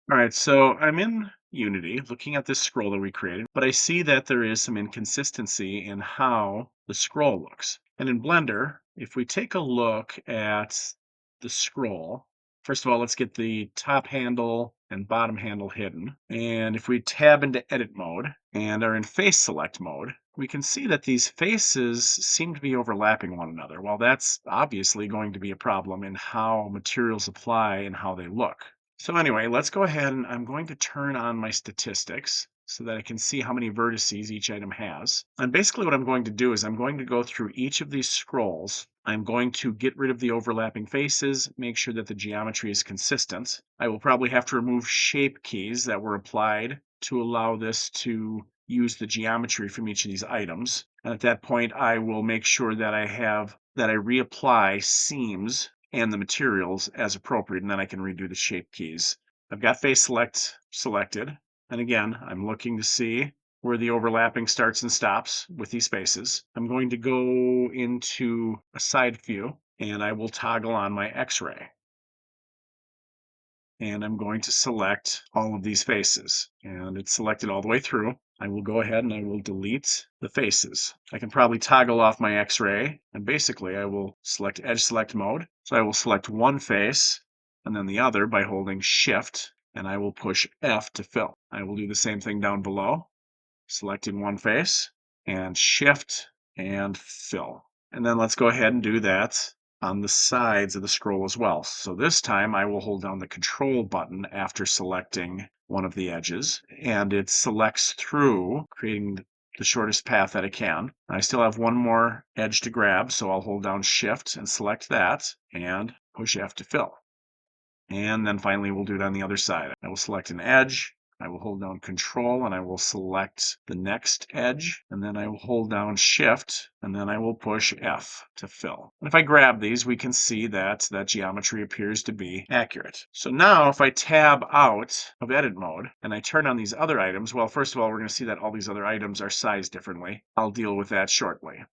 All right, so I'm in Unity looking at this scroll that we created, but I see that there is some inconsistency in how the scroll looks. And in Blender, if we take a look at the scroll, first of all, let's get the top handle and bottom handle hidden. And if we tab into edit mode and are in face select mode, we can see that these faces seem to be overlapping one another. Well, that's obviously going to be a problem in how materials apply and how they look. So anyway, let's go ahead and I'm going to turn on my statistics so that I can see how many vertices each item has. And basically what I'm going to do is I'm going to go through each of these scrolls. I'm going to get rid of the overlapping faces, make sure that the geometry is consistent. I will probably have to remove shape keys that were applied to allow this to use the geometry from each of these items. And at that point, I will make sure that I reapply seams and the materials as appropriate, and then I can redo the shape keys. I've got face select selected. And again, I'm looking to see where the overlapping starts and stops with these spaces. I'm going to go into a side view and I will toggle on my X-ray. And I'm going to select all of these faces. And it's selected all the way through. I will go ahead and I will delete the faces. I can probably toggle off my X-ray, and basically I will select edge select mode. So I will select one face and then the other by holding Shift, and I will push F to fill. I will do the same thing down below, selecting one face and Shift and fill. And then let's go ahead and do that on the sides of the scroll as well. So this time I will hold down the Control button after selecting one of the edges, and it selects through, creating the shortest path that it can. I still have one more edge to grab, so I'll hold down Shift and select that, and push F to fill. And then finally, we'll do it on the other side. I will select an edge. I will hold down Control and I will select the next edge. And then I will hold down Shift and then I will push F to fill. And if I grab these, we can see that that geometry appears to be accurate. So now if I tab out of edit mode and I turn on these other items, well, first of all, we're going to see that all these other items are sized differently. I'll deal with that shortly.